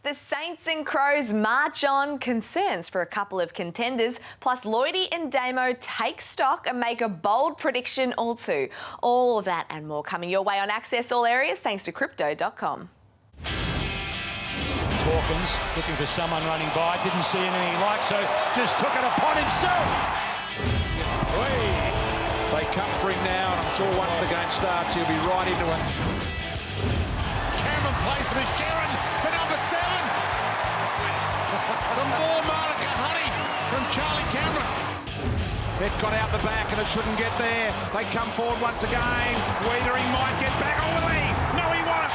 The Saints and Crows march on, concerns for a couple of contenders, plus Lloydie and Damo take stock and make a bold prediction or two. All of that and more coming your way on Access All Areas thanks to Crypto.com. Hawkins looking for someone running by, didn't see anything he liked, so just took it upon himself. They come for him now, and I'm sure once the game starts, he'll be right into it. Cameron plays for this Jaron for number 7. Some more Malika Honey from Charlie Cameron. It got out the back and it shouldn't get there. They come forward once again. Wiedering might get back. Oh, will he? No, he won't.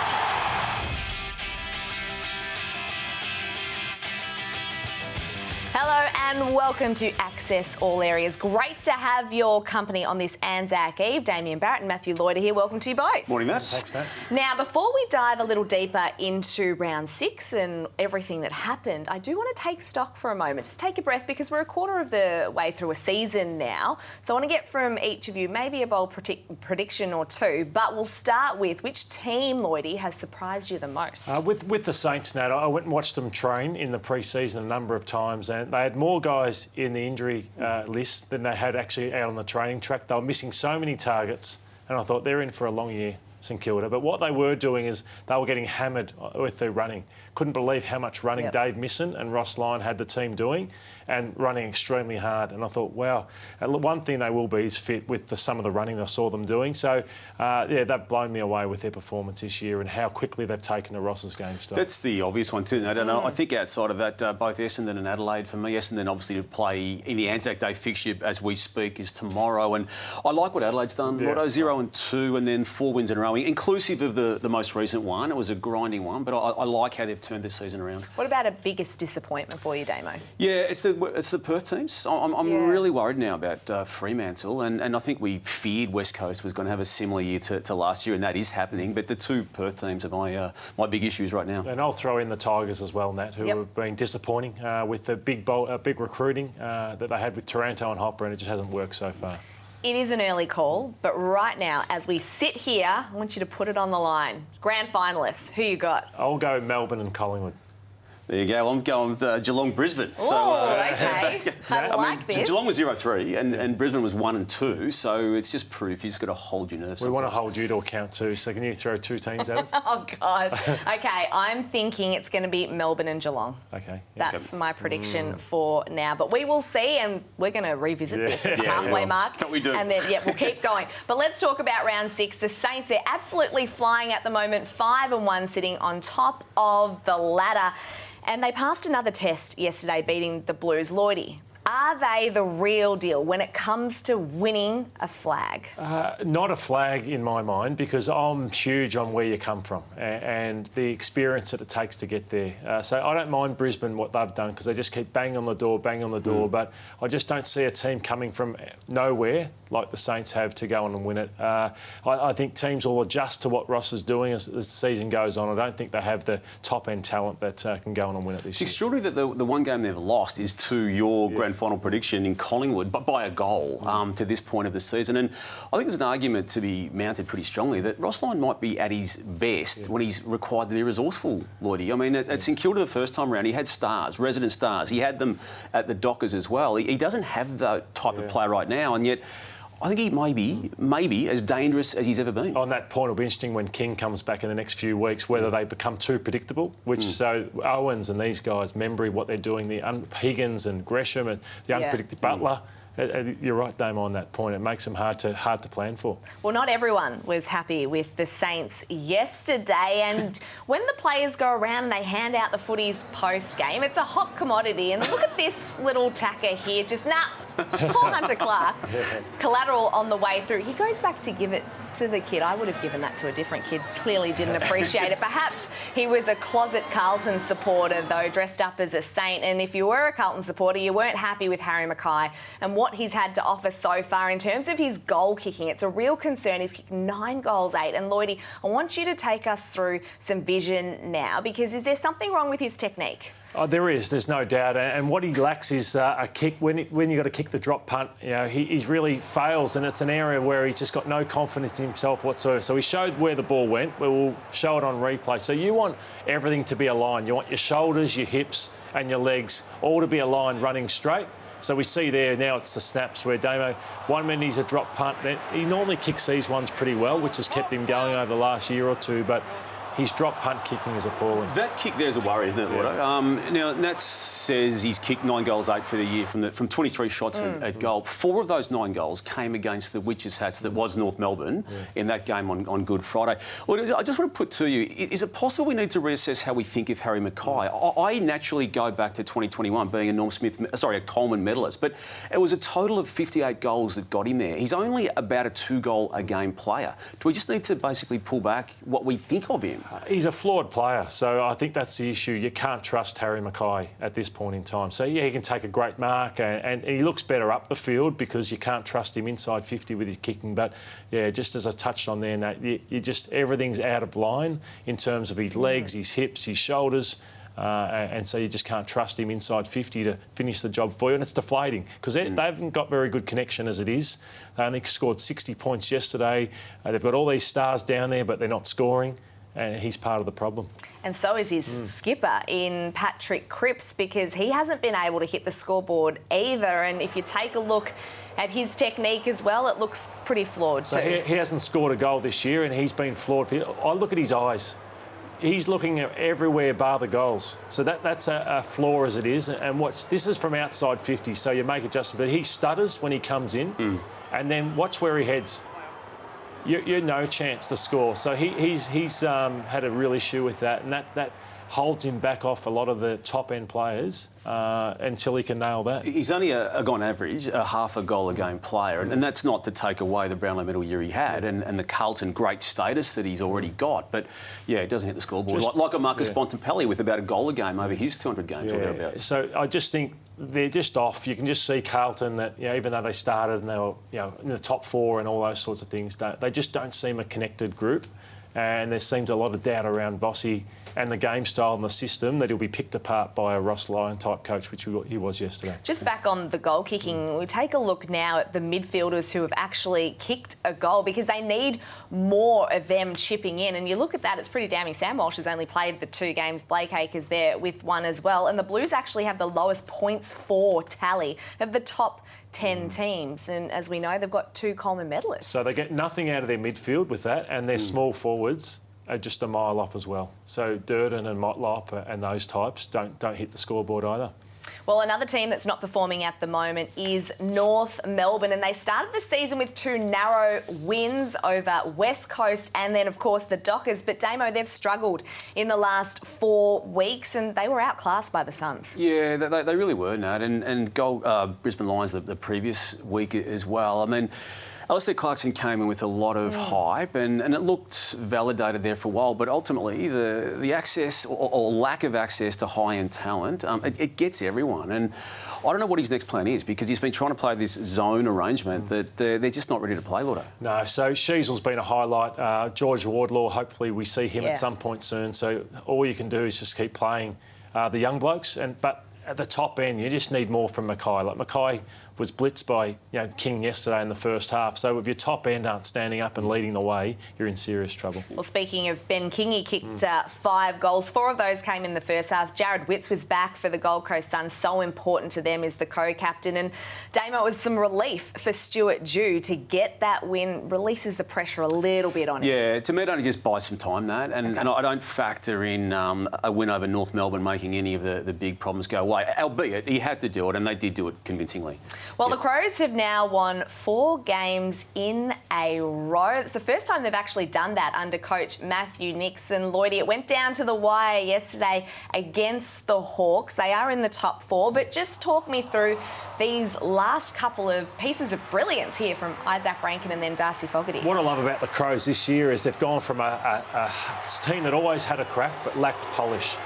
Hello and welcome to Access All Areas. Great to have your company on this Anzac Eve. Damien Barrett and Matthew Lloyd are here. Welcome to you both. Morning, Matt. Thanks, Nat. Now, before we dive a little deeper into round 6 and everything that happened, I do want to take stock for a moment. Just take a breath because we're a quarter of the way through a season now. So I want to get from each of you maybe a bold prediction or two, but we'll start with which team, Lloydie, has surprised you the most? With the Saints, Nat, I went and watched them train in the pre-season a number of times, and they had more guys in the injury list than they had actually out on the training track. They were missing so many targets, and I thought they're in for a long year, St Kilda. But what they were doing is they were getting hammered with their running. Couldn't believe how much running Dave Misson and Ross Lyon had the team doing, and running extremely hard. And I thought, wow, one thing they will be is fit with some of the running I saw them doing. So, they've blown me away with their performance this year and how quickly they've taken to Ross's game style. That's the obvious one too. I don't know. I think outside of that, both Essendon and Adelaide for me. Essendon obviously to play in the Anzac Day fixture as we speak is tomorrow, and I like what Adelaide's done. Yeah. Lotto 0-2 and then 4 wins in a row, inclusive of the most recent one. It was a grinding one, but I like how they've turned this season around. What about a biggest disappointment for you, Damo? Yeah, it's the Perth teams. I'm really worried now about Fremantle, and I think we feared West Coast was going to have a similar year to last year, and that is happening. But the two Perth teams are my big issues right now. And I'll throw in the Tigers as well, Nat, who have been disappointing with the big recruiting that they had with Taranto and Hopper, and it just hasn't worked so far. It is an early call, but right now, as we sit here, I want you to put it on the line. Grand finalists, who you got? I'll go Melbourne and Collingwood. There you go. I'm going Geelong, Brisbane. Okay. I like this. Geelong was 0-3 and Brisbane was 1-2, so it's just proof you just got to hold your nerves. We want to hold you to account too, so can you throw two teams at us? Oh, gosh. Okay, I'm thinking it's going to be Melbourne and Geelong. Okay. That's my prediction for now. But we will see, and we're going to revisit this at the halfway mark. That's what we do. And then, we'll keep going. But let's talk about round 6. The Saints, they're absolutely flying at the moment, 5-1, sitting on top of the ladder. And they passed another test yesterday, beating the Blues. Lloydie, are they the real deal when it comes to winning a flag? Not a flag in my mind, because I'm huge on where you come from and the experience that it takes to get there. So I don't mind Brisbane, what they've done, because they just keep banging on the door, but I just don't see a team coming from nowhere like the Saints have to go on and win it. I think teams will adjust to what Ross is doing as the season goes on. I don't think they have the top-end talent that can go on and win it this year. It's extraordinary that the one game they've lost is to your grand final prediction in Collingwood, but by a goal to this point of the season. And I think there's an argument to be mounted pretty strongly that Ross Lyon might be at his best when he's required to be resourceful, Lloydie. I mean, at St Kilda the first time around, he had stars, resident stars. He had them at the Dockers as well. He doesn't have that type of player right now, and yet I think he may be as dangerous as he's ever been. On that point, it'll be interesting when King comes back in the next few weeks, whether they become too predictable, so Owens and these guys, Membry, what they're doing, Higgins and Gresham and the unpredictable Butler. You're right, Damo, on that point. It makes them hard to plan for. Well, not everyone was happy with the Saints yesterday, and when the players go around and they hand out the footies post-game, it's a hot commodity. And look at this little tacker here, poor Hunter Clark. Collateral on the way through. He goes back to give it to the kid. I would have given that to a different kid. Clearly didn't appreciate it. Perhaps he was a closet Carlton supporter, though, dressed up as a Saint. And if you were a Carlton supporter, you weren't happy with Harry Mackay and what he's had to offer so far in terms of his goal kicking. It's a real concern. He's kicked 9 goals, 8. And Lloydie, I want you to take us through some vision now, because is there something wrong with his technique? Oh, there is. There's no doubt. And what he lacks is a kick. When you got to kick kick the drop punt, he really fails, and it's an area where he's just got no confidence in himself whatsoever. So he showed where the ball went, but we'll show it on replay. So you want everything to be aligned. You want your shoulders, your hips and your legs all to be aligned, running straight. So we see there now it's the snaps where Damo, 1 minute he's a drop punt. Then he normally kicks these ones pretty well, which has kept him going over the last year or two, but his drop punt kicking is appalling. That kick there's a worry, isn't it, Lordo? Now, Nat says he's kicked 9 goals, 8 for the year from 23 shots at goal. 4 of those 9 goals came against the Witches' Hats that was North Melbourne in that game on Good Friday. Lordo, I just want to put to you, is it possible we need to reassess how we think of Harry Mackay? I naturally go back to 2021 being a Coleman medalist, but it was a total of 58 goals that got him there. He's only about a 2-goal-a-game player. Do we just need to basically pull back what we think of him? He's a flawed player, so I think that's the issue. You can't trust Harry Mackay at this point in time. So, yeah, he can take a great mark and he looks better up the field because you can't trust him inside 50 with his kicking. But, yeah, just as I touched on there, Nat, everything's out of line in terms of his legs, his hips, his shoulders. And so you just can't trust him inside 50 to finish the job for you. And it's deflating because they haven't got very good connection as it is. They only scored 60 points yesterday. They've got all these stars down there, but they're not scoring. And he's part of the problem. And so is his skipper in Patrick Crips, because he hasn't been able to hit the scoreboard either. And if you take a look at his technique as well, it looks pretty flawed so too. He hasn't scored a goal this year and he's been flawed. I look at his eyes. He's looking at everywhere bar the goals. So that's a flaw as it is. And this is from outside 50, so you make adjustments. But he stutters when he comes in. And then watch where he heads. You're no chance to score. So he's had a real issue with that, and that holds him back off a lot of the top-end players until he can nail that. He's only, on average, a half a goal a game player, and that's not to take away the Brownlow medal year he had and the Carlton great status that he's already got. But, yeah, he doesn't hit the scoreboard. Like a Marcus Bontempelli with about a goal a game over his 200 games or thereabouts. So I just think they're just off. You can just see Carlton that, even though they started and they were, in the top 4 and all those sorts of things, they just don't seem a connected group. And there seems a lot of doubt around Bossy and the game style and the system that he'll be picked apart by a Ross Lyon type coach, which he was yesterday. Just back on the goal kicking, we take a look now at the midfielders who have actually kicked a goal, because they need more of them chipping in. And you look at that, it's pretty damning. Sam Walsh has only played the 2 games. Blake Acres there with 1 as well. And the Blues actually have the lowest points for tally of the top 10 teams. And as we know, they've got 2 Coleman medalists. So they get nothing out of their midfield with that, and their small forwards are just a mile off as well. So Durden and Motlop and those types don't hit the scoreboard either. Well, another team that's not performing at the moment is North Melbourne, and they started the season with 2 narrow wins over West Coast and then, of course, the Dockers. But, Damo, they've struggled in the last 4 weeks and they were outclassed by the Suns. Yeah, they really were, Nat, and Brisbane Lions the previous week as well. I mean, Alistair Clarkson came in with a lot of hype and it looked validated there for a while, but ultimately the access or lack of access to high-end talent, it gets everyone. And I don't know what his next plan is, because he's been trying to play this zone arrangement that they're just not ready to play, Lordo. No, so Sheasel's been a highlight. George Wardlaw, hopefully we see him at some point soon. So all you can do is just keep playing the young blokes. But at the top end, you just need more from Mackay. Like Mackay was blitzed by King yesterday in the first half. So if your top end aren't standing up and leading the way, you're in serious trouble. Well, speaking of Ben King, he kicked 5 goals. 4 of those came in the first half. Jared Witts was back for the Gold Coast Suns. So important to them as the co-captain. And Damo, it was some relief for Stuart Dew to get that win. Releases the pressure a little bit on him. Yeah, to me, it only just buys some time, Nat. And I don't factor in a win over North Melbourne making any of the big problems go away. Albeit, he had to do it, and they did do it convincingly. Well, the Crows have now won 4 games in a row. It's the first time they've actually done that under coach Matthew Nixon. Lloydie, it went down to the wire yesterday against the Hawks. They are in the top 4, but just talk me through these last couple of pieces of brilliance here from Isaac Rankin and then Darcy Fogarty. What I love about the Crows this year is they've gone from a team that always had a crack but lacked polish.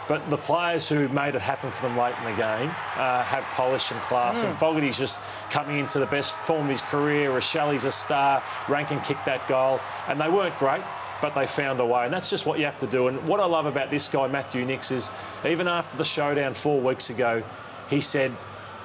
But the players who made it happen for them late in the game have polish and class. And Fogarty's just coming into the best form of his career. Rochelli's a star. Rankin kicked that goal. And they weren't great, but they found a way. And that's just what you have to do. And what I love about this guy, Matthew Nix, is even after the showdown 4 weeks ago, he said,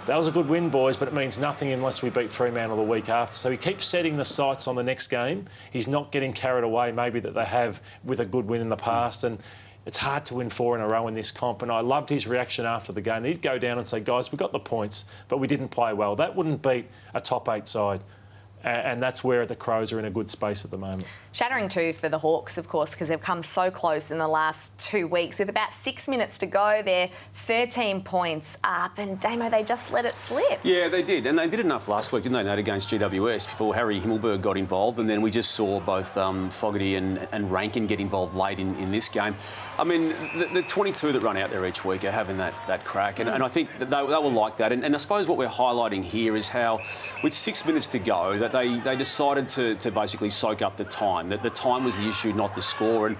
that was a good win, boys, but it means nothing unless we beat Fremantle the week after. So he keeps setting the sights on the next game. He's not getting carried away, maybe, that they have with a good win in the past. And it's hard to win 4 in a row in this comp. And I loved his reaction after the game. He'd go down and say, guys, we got the points, but we didn't play well. That wouldn't beat a top 8 side. And that's where the Crows are in a good space at the moment. Shattering too for the Hawks, of course, because they've come so close in the last 2 weeks. With about 6 minutes to go, they're 13 points up. And Damo, they just let it slip. Yeah, they did. And they did enough last week, didn't they, Nate, against GWS before Harry Himmelberg got involved. And then we just saw both Fogarty and Rankin get involved late in this game. I mean, the 22 that run out there each week are having that crack. And I think that they will like that. And I suppose what we're highlighting here is how, with 6 minutes to go, that they decided to basically soak up the time, that the time was the issue, not the score. And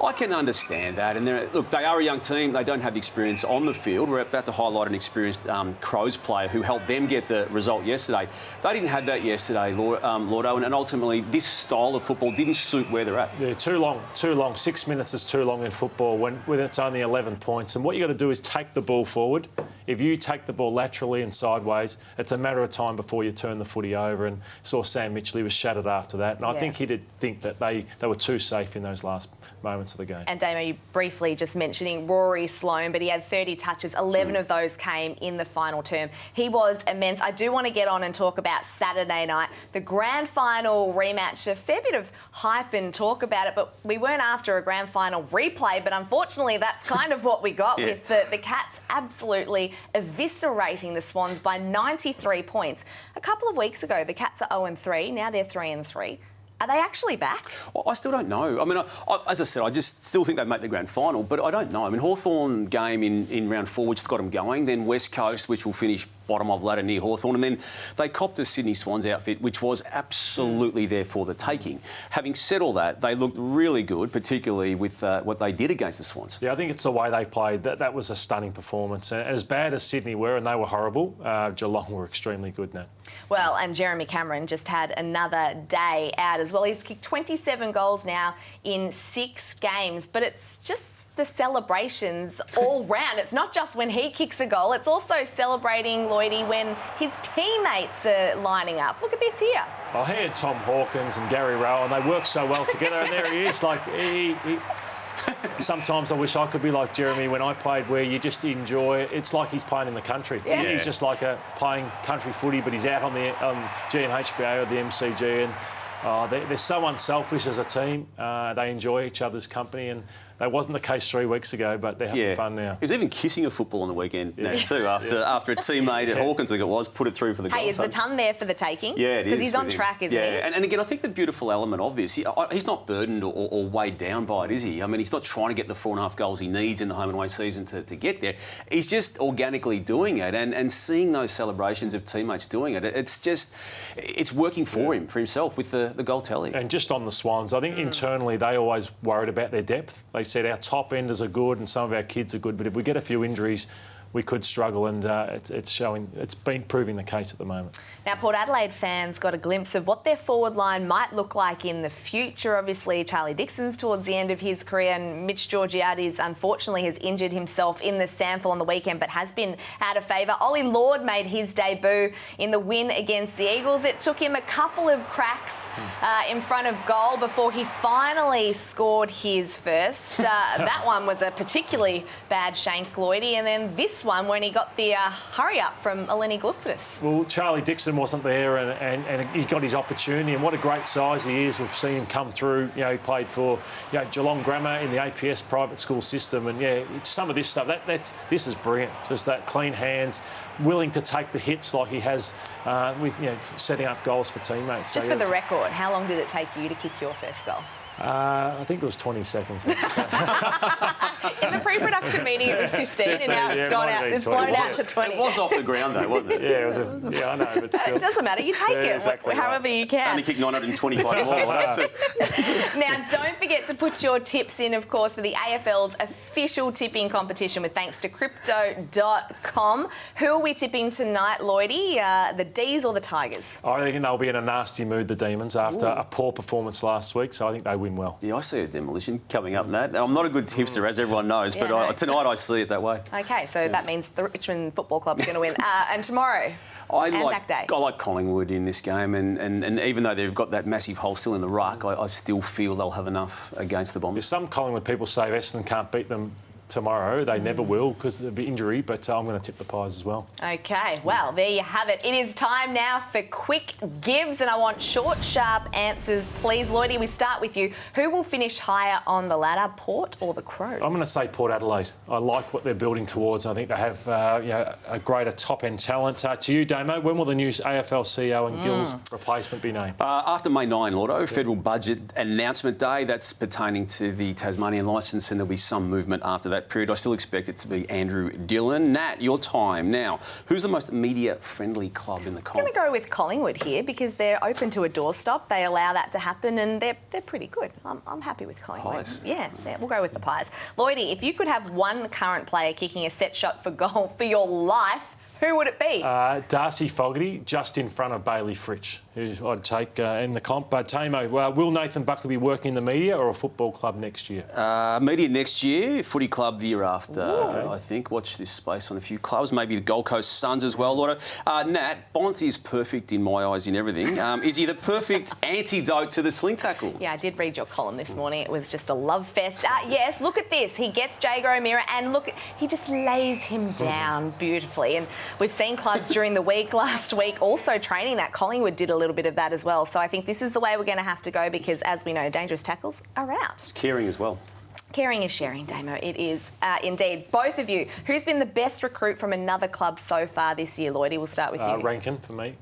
I can understand that. And look, they are a young team. They don't have the experience on the field. We're about to highlight an experienced Crows player who helped them get the result yesterday. They didn't have that yesterday, Lordo, and ultimately this style of football didn't suit where they're at. Yeah, too long. 6 minutes is too long in football when it's only 11 points. And what you've got to do is take the ball forward. If you take the ball laterally and sideways, it's a matter of time before you turn the footy over. And saw Sam Mitchell, he was shattered after that. And I think he did think that they were too safe in those last moments of the game. And Damo, you briefly just mentioning Rory Sloane, but he had 30 touches. 11 of those came in the final term. He was immense. I do want to get on and talk about Saturday night, the grand final rematch. A fair bit of hype and talk about it, but we weren't after a grand final replay. But unfortunately, that's kind of what we got with the Cats absolutely eviscerating the Swans by 93 points. A couple of weeks ago, the Cats are 0-3. Now they're 3-3. Are they actually back? Well, I still don't know. I mean, as I said, I just still think they'd make the grand final, but I don't know. I mean, Hawthorn game in round 4, which got them going, then West Coast, which will finish bottom of ladder near Hawthorn, and then they copped a Sydney Swans outfit, which was absolutely there for the taking. Having said all that, they looked really good, particularly with what they did against the Swans. Yeah, I think it's the way they played. That was a stunning performance. And as bad as Sydney were, and they were horrible, Geelong were extremely good now. Well, and Jeremy Cameron just had another day out as well. He's kicked 27 goals now in 6 games, but it's just the celebrations all round. It's not just when he kicks a goal, it's also celebrating, Lloydie, when his teammates are lining up. Look at this here. I heard Tom Hawkins and Gary Rowe, and they work so well together, and there he is. Like, sometimes I wish I could be like Jeremy when I played, where you just enjoy it. It's like he's playing in the country. Yeah. He's just like playing country footy, but he's out on GMHBA or the MCG, and they're so unselfish as a team. They enjoy each other's company, and that wasn't the case 3 weeks ago, but they're having fun now. He was even kissing a football on the weekend now too, after a teammate at Hawkins, I think it was, put it through for the goal. Hey, is the ton there for the taking? Yeah, it is. Because he's on track, isn't he? And again, I think the beautiful element of this, he's not burdened or weighed down by it, is he? I mean, he's not trying to get the 4.5 goals he needs in the home and away season to get there. He's just organically doing it, and seeing those celebrations of teammates doing it, it's working for him, for himself, with the goal tally. And just on the Swans, I think internally they always worried about their depth. They said our top enders are good and some of our kids are good, but if we get a few injuries, we could struggle, and it's been proving the case at the moment. Now, Port Adelaide fans got a glimpse of what their forward line might look like in the future. Obviously, Charlie Dixon's towards the end of his career, and Mitch Georgiades, unfortunately, has injured himself in the SANFL on the weekend, but has been out of favour. Ollie Lord made his debut in the win against the Eagles. It took him a couple of cracks in front of goal before he finally scored his first. That one was a particularly bad shank, Lloydie, and then this one when he got the hurry-up from Eleni Gluftis. Well, Charlie Dixon wasn't there, and he got his opportunity, and what a great size he is. We've seen him come through. You know, he played for Geelong Grammar in the APS private school system, and some of this stuff, this is brilliant. Just that clean hands, willing to take the hits like he has with setting up goals for teammates. Just for the record, how long did it take you to kick your first goal? I think it was 20 seconds. In the pre-production meeting, it was 15, and now it's gone out. It's blown out to 20. It was off the ground, though, wasn't it? Yeah, it was. I know, but still. It doesn't matter. You take it exactly however you can. Only kicked 925 more. Now, don't forget to put your tips in, of course, for the AFL's official tipping competition with thanks to Cryptocom. Who are we tipping tonight, Lloydie? The D's or the Tigers? I think they'll be in a nasty mood, the Demons, after a poor performance last week. So I think they will win well. Yeah, I see a demolition coming up, Nat. I'm not a good tipster, as everyone knows, but tonight I see it that way. Okay, so that means the Richmond Football Club's going to win. And tomorrow, Anzac Day. I like Collingwood in this game, and even though they've got that massive hole still in the ruck, I still feel they'll have enough against the Bombers. Some Collingwood people say Essendon can't beat them tomorrow. They never will because of the injury, but I'm going to tip the Pies as well. Okay, well, there you have it. It is time now for quick gives, and I want short, sharp answers. Please, Lloydie, we start with you. Who will finish higher on the ladder, Port or the Crows? I'm going to say Port Adelaide. I like what they're building towards. I think they have a greater top-end talent. To you, Damo, when will the new AFL CEO and Gill's replacement be named? After May 9, Lordo, Federal Budget Announcement Day. That's pertaining to the Tasmanian licence, and there'll be some movement after that period. I still expect it to be Andrew Dillon. Nat, your time. Now, who's the most media-friendly club in the comp? I'm going to go with Collingwood here because they're open to a doorstop. They allow that to happen and they're pretty good. I'm happy with Collingwood. Pies. Yeah, we'll go with the Pies. Lloydie, if you could have one current player kicking a set shot for goal for your life, who would it be? Darcy Fogarty, just in front of Bailey Fritsch, who I'd take in the comp. Tamo, will Nathan Buckley be working in the media or a football club next year? Media next year, footy club the year after, I think. Watch this space on a few clubs, maybe the Gold Coast Suns as well, Lordo. Nat, Bont is perfect in my eyes in everything. Is he the perfect antidote to the sling tackle? Yeah, I did read your column this morning. It was just a love fest. Yes, look at this. He gets Jager O'Meara and look, he just lays him down beautifully. And we've seen clubs during the week, last week, also training that. Collingwood did a little bit of that as well. So I think this is the way we're going to have to go because, as we know, dangerous tackles are out. It's caring as well. Caring is sharing, Damo. It is indeed. Both of you, who's been the best recruit from another club so far this year? Lloydie, we'll start with you. Rankin for me.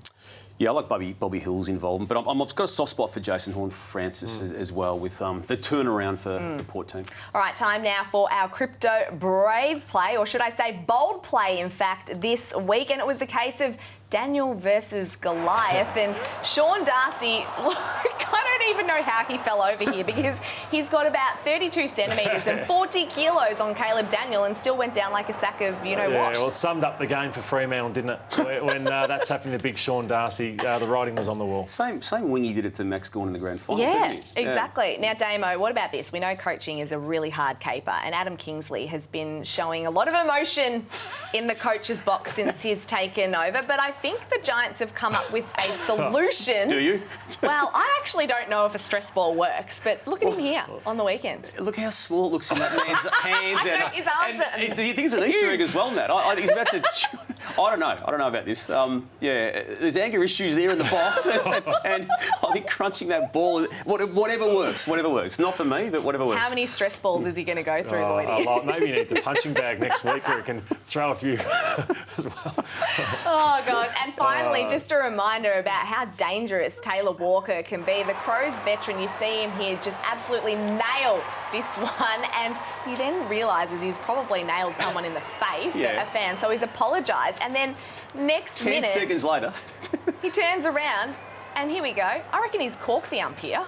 Yeah, I like Bobby Hill's involvement, but I've got a soft spot for Jason Horne-Francis as well with the turnaround for the Port team. All right, time now for our crypto brave play, or should I say bold play, in fact, this week. And it was the case of Daniel versus Goliath. And Sean Darcy, look, I don't even know how he fell over here because he's got about 32 centimetres and 40 kilos on Caleb Daniel and still went down like a sack of you know what. Yeah, well, it summed up the game for Fremantle, didn't it? When that's happening to big Sean Darcy, the writing was on the wall. Same wingy did it to Max Gawn in the grand final, yeah, didn't he? Exactly. Now, Damo, what about this? We know coaching is a really hard caper, and Adam Kingsley has been showing a lot of emotion in the coach's box since he's taken over, but I think the Giants have come up with a solution. Do you? Well, I actually don't know if a stress ball works, but look at him here on the weekend. Look how small it looks in that man's hands. I know, his arms and do you think it's an Easter egg as well, Nat? I think he's about to... I don't know about this. There's anger issues there in the box, and I think crunching that ball, whatever works. Not for me, but whatever works. How many stress balls is he going to go through, Lloydie? Maybe he needs a punching bag next week where he can throw a few as well. Oh, God. And finally, just a reminder about how dangerous Taylor Walker can be. The Crows veteran, you see him here just absolutely nail this one, and he then realises he's probably nailed someone in the face, a fan, so he's apologised. And then next minute... 10 seconds later... he turns around, and here we go. I reckon he's corked the umpire.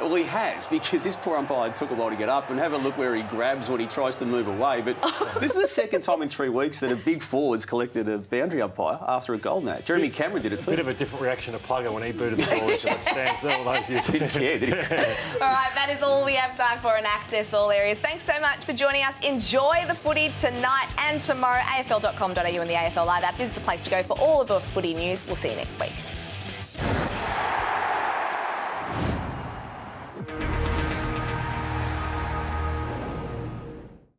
Well, he has, because this poor umpire took a while to get up, and have a look where he grabs when he tries to move away. But this is the second time in 3 weeks that a big forward's collected a boundary umpire after a goal now. Jeremy Cameron did it too. A bit of a different reaction to Plugger when he booted the ball into the stands all those years. Didn't care, did he? All right, that is all we have time for in Access All Areas. Thanks so much for joining us. Enjoy the footy tonight and tomorrow. AFL.com.au and the AFL Live app is the place to go for all of the footy news. We'll see you next week.